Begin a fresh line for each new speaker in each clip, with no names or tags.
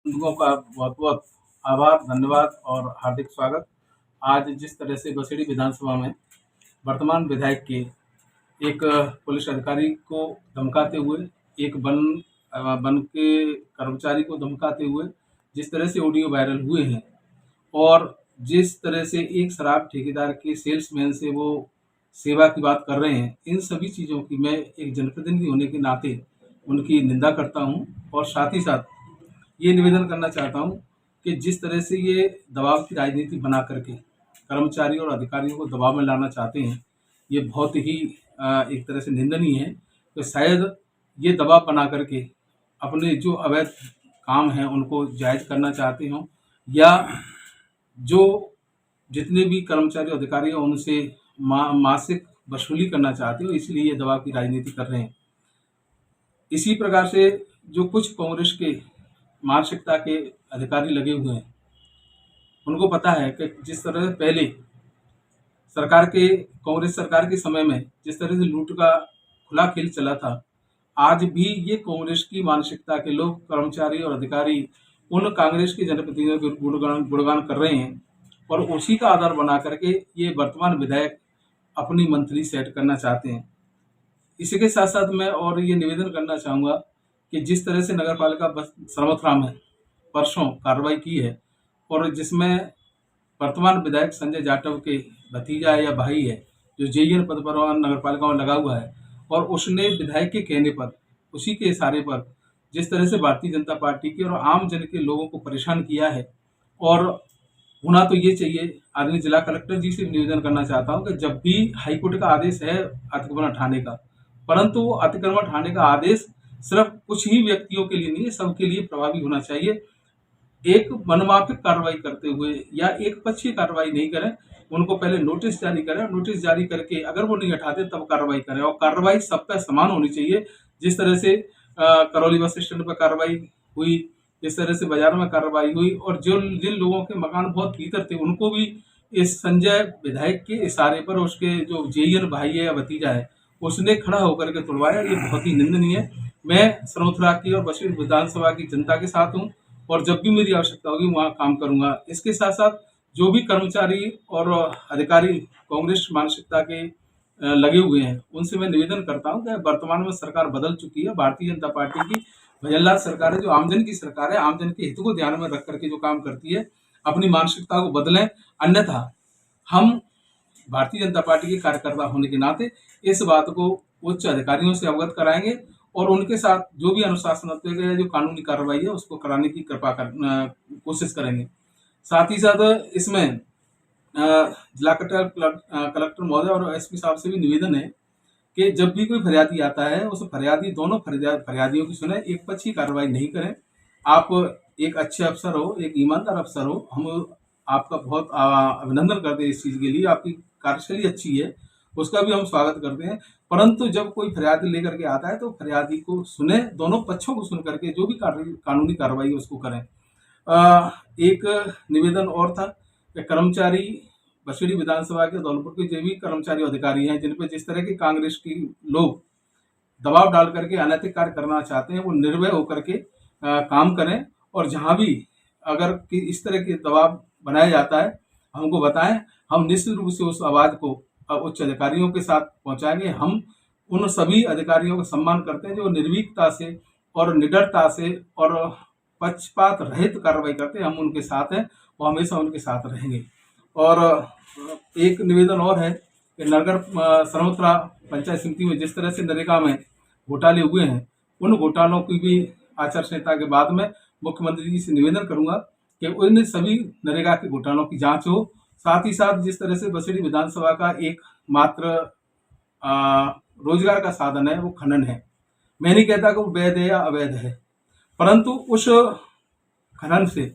बंधुओं का बहुत-बहुत आभार, धन्यवाद और हार्दिक स्वागत। आज जिस तरह से बसेड़ी विधानसभा में वर्तमान विधायक के एक पुलिस अधिकारी को धमकाते हुए, एक वन के कर्मचारी को धमकाते हुए जिस तरह से ऑडियो वायरल हुए हैं और जिस तरह से एक शराब ठेकेदार के सेल्समैन से वो सेवा की बात कर रहे हैं, इन सभी चीज़ों की मैं एक जनप्रतिनिधि होने के नाते उनकी निंदा करता हूँ और साथ ही साथ ये निवेदन करना चाहता हूँ कि जिस तरह से ये दबाव की राजनीति बना करके कर्मचारियों और अधिकारियों को दबाव में लाना चाहते हैं, ये बहुत ही एक तरह से निंदनीय है। तो शायद ये दबाव बना करके अपने जो अवैध काम हैं उनको जायज़ करना चाहते हों या जो जितने भी कर्मचारी अधिकारी हैं उनसे मासिक वसूली करना चाहते हो, इसलिए ये दबाव की राजनीति कर रहे हैं। इसी प्रकार से जो कुछ कांग्रेस के मानसिकता के अधिकारी लगे हुए हैं, उनको पता है कि जिस तरह पहले कांग्रेस सरकार के समय में जिस तरह से लूट का खुला खेल चला था, आज भी ये कांग्रेस की मानसिकता के लोग, कर्मचारी और अधिकारी उन कांग्रेस के जनप्रतिनिधियों के गुणगान कर रहे हैं और उसी का आधार बना करके ये वर्तमान विधायक अपनी मंथली सेट करना चाहते हैं। इसी के साथ साथ मैं और ये निवेदन करना चाहूँगा कि जिस तरह से नगर पालिका सर्वथरा में परसों कार्रवाई की है और जिसमें वर्तमान विधायक संजय जाटव के भतीजा है या भाई है, जो जेईएन पद पर नगर पालिका में लगा हुआ है और उसने विधायक के कहने पर, उसी के इशारे पर जिस तरह से भारतीय जनता पार्टी के और आम जन के लोगों को परेशान किया है और होना तो ये चाहिए। आदरणीय जिला कलेक्टर जी से निवेदन करना चाहता हूँ कि जब भी हाईकोर्ट का आदेश है अतिक्रमण हटाने का, परंतु वो अतिक्रमण हटाने का आदेश सिर्फ कुछ ही व्यक्तियों के लिए नहीं है, सबके लिए प्रभावी होना चाहिए। एक मनमाफिक कार्रवाई करते हुए या एक पक्षीय कार्रवाई नहीं करें, उनको पहले नोटिस जारी करें, नोटिस जारी करके अगर वो नहीं हटाते तब कार्रवाई करें और कार्रवाई सब पे समान होनी चाहिए। जिस तरह से करौली बस स्टैंड पर कार्रवाई हुई, जिस तरह से बाजार में कार्रवाई हुई और जो जिन लोगों के मकान बहुत भीतर थे उनको भी इस संजय विधायक के इशारे पर उसके जो जेईएन भाई है या भतीजा है उसने खड़ा होकर के तुड़वाया, ये बहुत ही निंदनीय है। मैं सरौथरा की और बसेड़ी विधानसभा की जनता के साथ हूँ और जब भी मेरी आवश्यकता होगी वहाँ काम करूँगा। इसके साथ साथ जो भी कर्मचारी और अधिकारी कांग्रेस मानसिकता के लगे हुए हैं, उनसे मैं निवेदन करता हूँ कि वर्तमान में सरकार बदल चुकी है। भारतीय जनता पार्टी की भजनलाल सरकार है, जो आमजन की सरकार है, आमजन के हित को ध्यान में रख करके जो काम करती है। अपनी मानसिकता को बदलें, अन्यथा हम भारतीय जनता पार्टी के कार्यकर्ता होने के नाते इस बात को उच्च अधिकारियों से अवगत कराएंगे और उनके साथ जो भी अनुशासनात्मक या जो कानूनी कार्रवाई है उसको कराने की कोशिश करेंगे। साथ ही साथ इसमें जिला कलेक्टर महोदय और एसपी साहब से भी निवेदन है कि जब भी कोई फरियादी आता है उस दोनों फरियादियों की सुने, एक पक्षी कार्रवाई नहीं करें। आप एक अच्छे अफसर हो, एक ईमानदार अफसर हो, हम आपका बहुत अभिनंदन करते हैं इस चीज़ के लिए। आपकी कार्यशैली अच्छी है, उसका भी हम स्वागत करते हैं। परंतु जब कोई फरियादी लेकर के आता है तो फरियादी को सुने, दोनों पक्षों को सुन करके जो भी कानूनी कार्रवाई है उसको करें। एक निवेदन और था कि कर्मचारी बसेड़ी विधानसभा के धौलपुर के जो भी कर्मचारी अधिकारी हैं जिन पर जिस तरह के कांग्रेस के लोग दबाव डाल करके अनैतिक कार्य करना चाहते हैं, वो निर्भय होकर के काम करें और जहां भी अगर इस तरह के दबाव बनाया जाता है हमको बताएं। हम निश्चित रूप से उस आवाज को उच्च अधिकारियों के साथ पहुंचाएंगे। हम उन सभी अधिकारियों का सम्मान करते हैं जो निर्भीकता से और निडरता से और पक्षपात रहित कार्रवाई करते हैं। हम उनके साथ हैं और हमेशा उनके साथ रहेंगे। और एक निवेदन और है कि नगर सरवत्रा पंचायत समिति में जिस तरह से नरेगा में घोटाले हुए हैं, उन घोटालों की भी आचार संहिता के बाद में मुख्यमंत्री जी से निवेदन करूंगा कि उन सभी नरेगा के घोटालों की जांच हो। साथ ही साथ जिस तरह से बसेड़ी विधानसभा का एक मात्र रोजगार का साधन है वो खनन है। मैं नहीं कहता कि वो वैध है या अवैध है, परंतु उस खनन से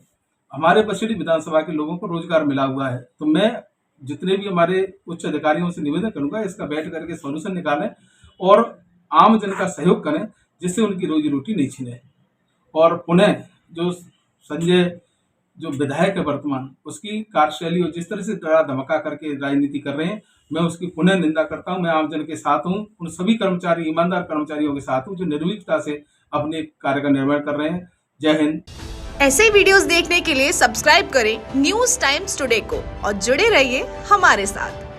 हमारे बसेड़ी विधानसभा के लोगों को रोजगार मिला हुआ है। तो मैं जितने भी हमारे उच्च अधिकारियों से निवेदन करूंगा इसका बैठ करके सॉल्यूशन निकालें और आम जन का सहयोग करें जिससे उनकी रोजी रोटी नहीं छिने। और पुनः जो संजय जो विधायक है वर्तमान, उसकी कार्यशैली और जिस तरह से डरा धमका करके राजनीति कर रहे हैं, मैं उसकी पुनः निंदा करता हूं। मैं आमजन के साथ हूं, उन सभी कर्मचारी, ईमानदार कर्मचारियों के साथ हूं जो निर्भीकता से अपने कार्य का निर्वहन कर रहे हैं। जय हिंद।
ऐसे वीडियोस देखने के लिए सब्सक्राइब करें न्यूज टाइम्स टुडे को और जुड़े रहिए हमारे साथ।